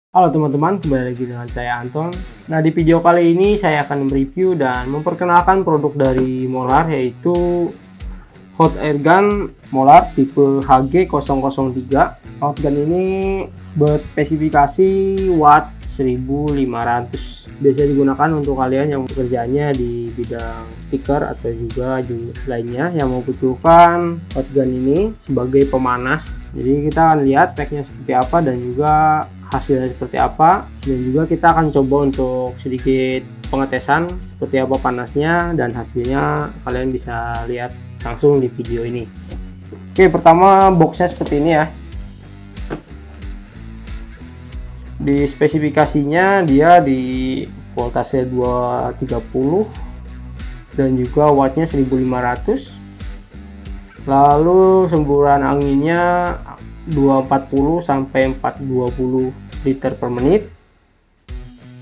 Halo teman-teman, kembali lagi dengan saya Anton. Nah, di video kali ini saya akan mereview dan memperkenalkan produk dari Molar, yaitu Hot Air Gun Molar tipe HG003. Hot Gun ini berspesifikasi watt 1500. Biasa digunakan untuk kalian yang pekerjaannya di bidang stiker atau juga lainnya yang membutuhkan hot gun ini sebagai pemanas. Jadi kita akan lihat speknya seperti apa dan juga hasilnya seperti apa, dan juga kita akan coba untuk sedikit pengetesan seperti apa panasnya, dan hasilnya kalian bisa lihat langsung di video ini. Oke, pertama boxnya seperti ini ya. Di spesifikasinya dia di voltase 230 dan juga wattnya 1500, lalu semburan anginnya 240 sampai 420 liter per menit,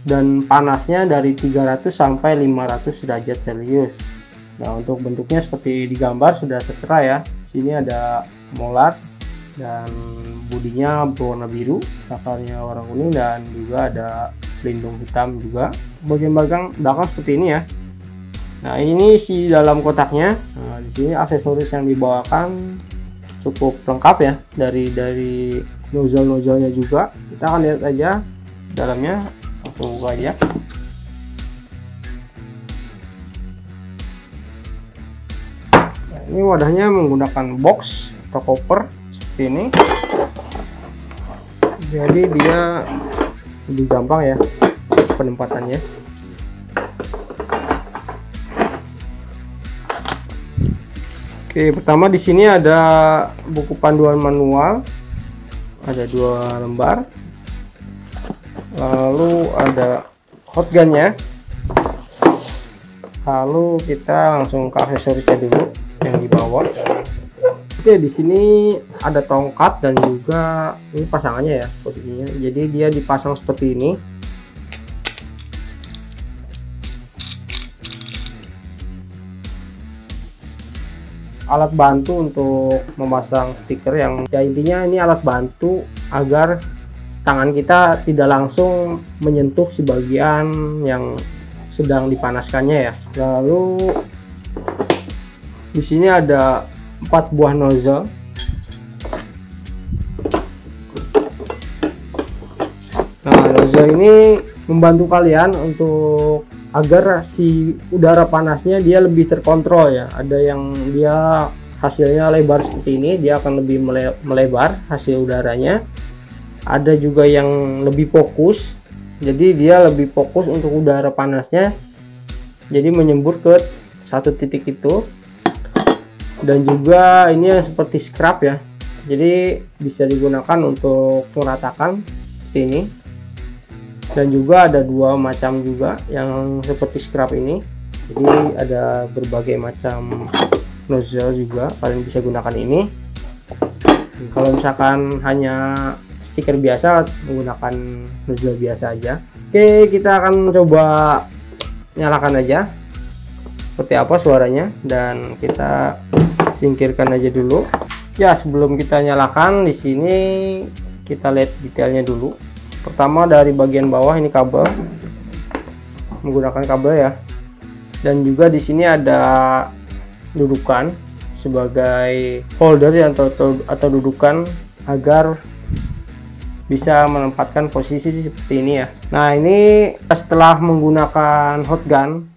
dan panasnya dari 300 sampai 500 derajat Celcius. Nah, untuk bentuknya seperti di gambar sudah tertera ya. Sini ada Molar dan bodinya berwarna biru, sakarnya warna kuning, dan juga ada pelindung hitam juga. Bagian belakang seperti ini ya. Nah, ini isi dalam kotaknya. Nah, di sini aksesoris yang dibawakan cukup lengkap ya, dari nozzle-nozzle-nya juga. Kita akan lihat aja dalamnya, langsung buka aja. Nah, ini wadahnya menggunakan box atau koper seperti ini, jadi dia lebih gampang ya penempatannya. Oke, pertama di sini ada buku panduan manual, ada 2 lembar, lalu ada hot gunnya, lalu kita langsung ke aksesorisnya dulu yang di bawah. Oke, di sini ada tongkat dan juga ini pasangannya ya posisinya, jadi dia dipasang seperti ini. Alat bantu untuk memasang stiker, yang ya intinya ini alat bantu agar tangan kita tidak langsung menyentuh si bagian yang sedang dipanaskannya ya. Lalu di sini ada 4 buah nozzle. Nah, nozzle ini membantu kalian untuk agar si udara panasnya dia lebih terkontrol ya. Ada yang dia hasilnya lebar seperti ini, dia akan lebih melebar hasil udaranya. Ada juga yang lebih fokus, jadi dia lebih fokus untuk udara panasnya, jadi menyembur ke satu titik itu. Dan juga ini yang seperti scrub ya, jadi bisa digunakan untuk meratakan seperti ini. Dan juga ada 2 macam juga yang seperti scrub ini, jadi ada berbagai macam nozzle juga, kalian bisa gunakan ini. Kalau misalkan hanya stiker biasa, menggunakan nozzle biasa aja. Oke, kita akan coba nyalakan aja seperti apa suaranya, dan kita singkirkan aja dulu ya. Sebelum kita nyalakan, di sini kita lihat detailnya dulu. Pertama dari bagian bawah ini kabel, menggunakan kabel ya, dan juga di sini ada dudukan sebagai holder atau dudukan agar bisa menempatkan posisi seperti ini ya. Nah, ini setelah menggunakan hot gun,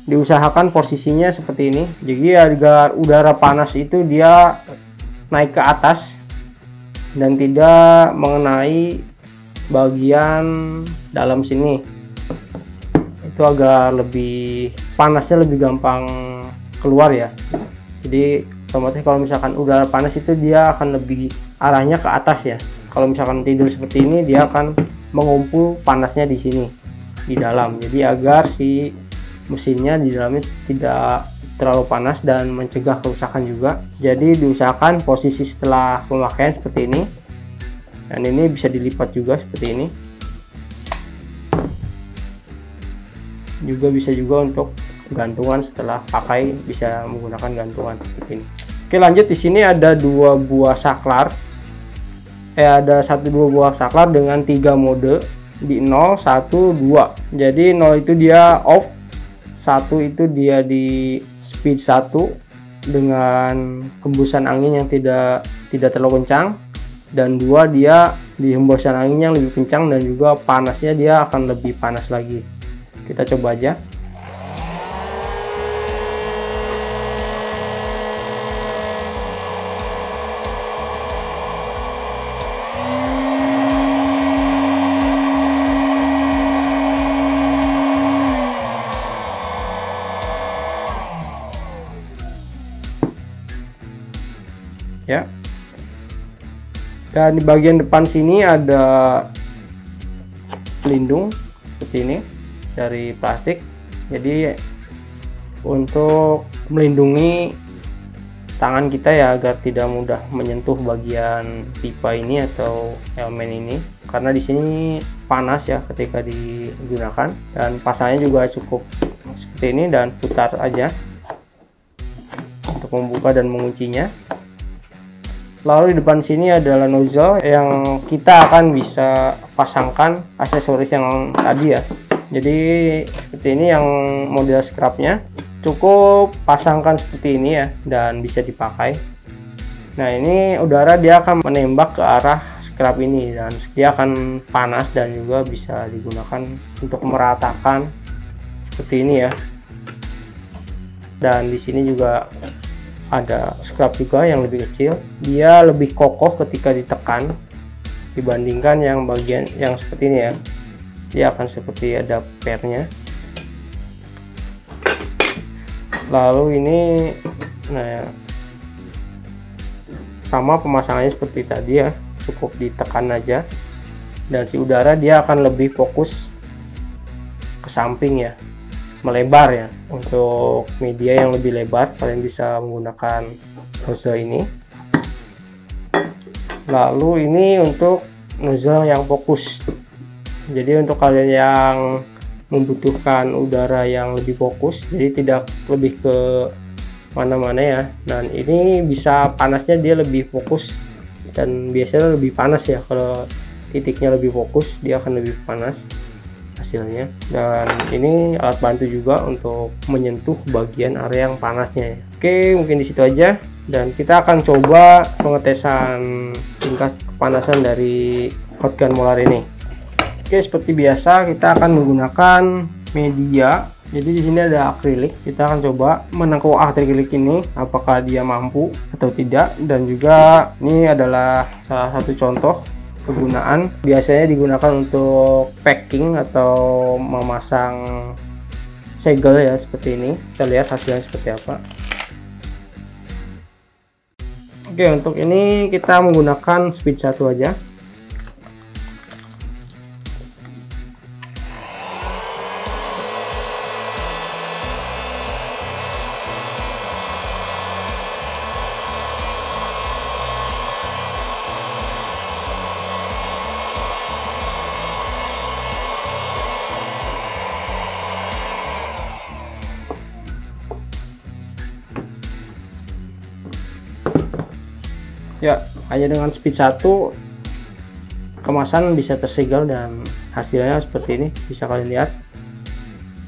diusahakan posisinya seperti ini, jadi agar udara panas itu dia naik ke atas dan tidak mengenai bagian dalam sini. Itu agar lebih panasnya lebih gampang keluar ya. Jadi otomatis kalau misalkan udara panas itu dia akan lebih arahnya ke atas ya. Kalau misalkan tidur seperti ini, dia akan mengumpul panasnya di sini di dalam, jadi agar si mesinnya di dalamnya tidak terlalu panas dan mencegah kerusakan juga. Jadi diusahakan posisi setelah pemakaian seperti ini, dan ini bisa dilipat juga seperti ini. Juga bisa juga untuk gantungan setelah pakai, bisa menggunakan gantungan seperti ini. Oke, lanjut. Di sini ada 2 buah saklar ada 1-2 buah saklar dengan 3 mode di 0, 1, 2. Jadi 0 itu dia off, 1 itu dia di speed 1 dengan hembusan angin yang tidak terlalu kencang, dan 2 dia di hembusan angin yang lebih kencang, dan juga panasnya dia akan lebih panas lagi. Kita coba aja. Ya, dan di bagian depan sini ada pelindung seperti ini dari plastik, jadi untuk melindungi tangan kita ya, agar tidak mudah menyentuh bagian pipa ini atau elemen ini, karena di sini panas ya ketika digunakan. Dan pasangnya juga cukup seperti ini, dan putar aja untuk membuka dan menguncinya. Lalu di depan sini adalah nozzle yang kita akan bisa pasangkan aksesoris yang tadi ya. Jadi seperti ini yang model scrubnya, cukup pasangkan seperti ini ya, dan bisa dipakai. Nah, ini udara dia akan menembak ke arah scrub ini, dan dia akan panas dan juga bisa digunakan untuk meratakan seperti ini ya. Dan di sini juga ada scrub juga yang lebih kecil, dia lebih kokoh ketika ditekan dibandingkan yang bagian yang seperti ini ya. Dia akan seperti ada pernya. Lalu ini, nah, sama pemasangannya seperti tadi ya, cukup ditekan aja, dan si udara dia akan lebih fokus ke samping ya, melebar ya. Untuk media yang lebih lebar kalian bisa menggunakan nozzle ini. Lalu ini untuk nozzle yang fokus, jadi untuk kalian yang membutuhkan udara yang lebih fokus, jadi tidak lebih ke mana-mana ya. Dan ini bisa panasnya dia lebih fokus, dan biasanya lebih panas ya, kalau titiknya lebih fokus dia akan lebih panas hasilnya. Dan ini alat bantu juga untuk menyentuh bagian area yang panasnya ya. Oke, mungkin di situ aja, dan kita akan coba pengetesan tingkat kepanasan dari hot gun molar ini. Oke, seperti biasa kita akan menggunakan media. Jadi di sini ada akrilik, kita akan coba menengkuk akrilik ini apakah dia mampu atau tidak. Dan juga ini adalah salah satu contoh kegunaan, biasanya digunakan untuk packing atau memasang segel ya, seperti ini. Kita lihat hasilnya seperti apa. Oke, untuk ini kita menggunakan speed 1 aja. Ya, hanya dengan speed 1 kemasan bisa tersegel, dan hasilnya seperti ini, bisa kalian lihat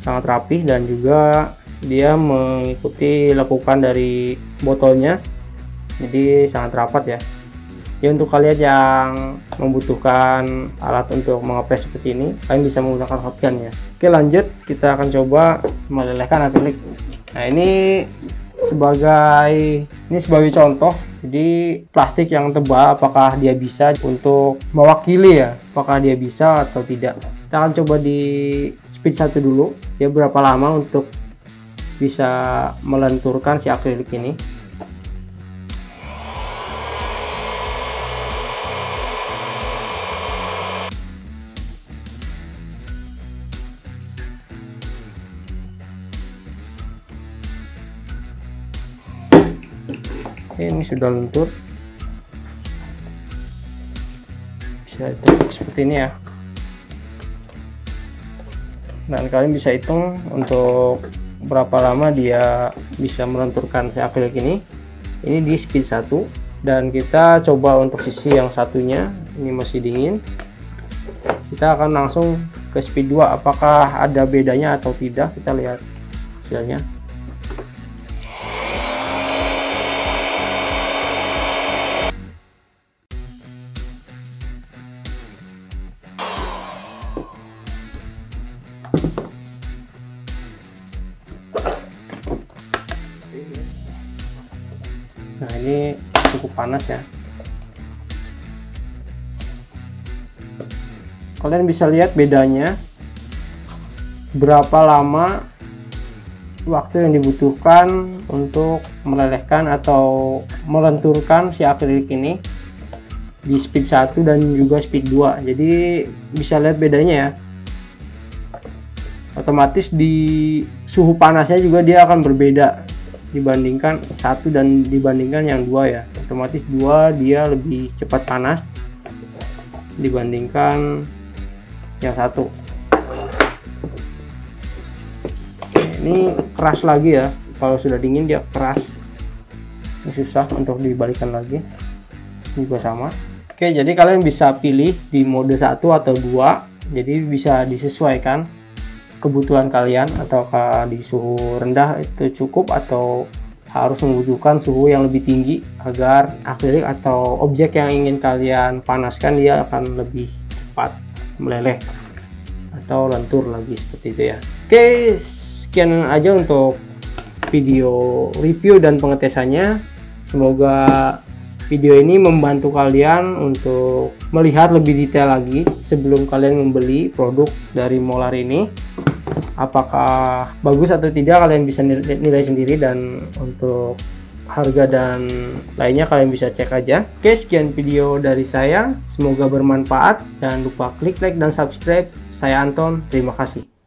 sangat rapih, dan juga dia mengikuti lekukan dari botolnya, jadi sangat rapat ya. Ya, untuk kalian yang membutuhkan alat untuk mengepres seperti ini, kalian bisa menggunakan hot gun ya. Oke, lanjut, kita akan coba melelehkan akrilik. Nah, ini sebagai contoh. Jadi plastik yang tebal, apakah dia bisa untuk mewakili ya, apakah dia bisa atau tidak. Kita akan coba di speed 1 dulu ya, berapa lama untuk bisa melenturkan si akrilik ini. Ini sudah lentur, bisa ditekuk seperti ini ya. Dan kalian bisa hitung untuk berapa lama dia bisa melenturkan si akrilik ini. Ini di speed 1, dan kita coba untuk sisi yang satunya ini masih dingin. Kita akan langsung ke speed 2, apakah ada bedanya atau tidak, kita lihat hasilnya. Nah, ini cukup panas ya. Kalian bisa lihat bedanya, berapa lama waktu yang dibutuhkan untuk melelehkan atau melenturkan si akrilik ini di speed 1 dan juga speed 2. Jadi bisa lihat bedanya ya. Otomatis di suhu panasnya juga dia akan berbeda dibandingkan 1 dan dibandingkan yang 2 ya. Otomatis 2 dia lebih cepat panas dibandingkan yang 1. Ini keras lagi ya, kalau sudah dingin dia keras, ini susah untuk dibalikan lagi. Ini juga sama. Oke, jadi kalian bisa pilih di mode 1 atau 2, jadi bisa disesuaikan kebutuhan kalian, ataukah di suhu rendah itu cukup atau harus membutuhkan suhu yang lebih tinggi agar akrilik atau objek yang ingin kalian panaskan dia akan lebih cepat meleleh atau lentur lagi, seperti itu ya. Oke, sekian aja untuk video review dan pengetesannya. Semoga video ini membantu kalian untuk melihat lebih detail lagi sebelum kalian membeli produk dari Molar ini. Apakah bagus atau tidak kalian bisa nilai sendiri, dan untuk harga dan lainnya kalian bisa cek aja. Oke, sekian video dari saya, semoga bermanfaat. Jangan lupa klik like dan subscribe. Saya Anton, terima kasih.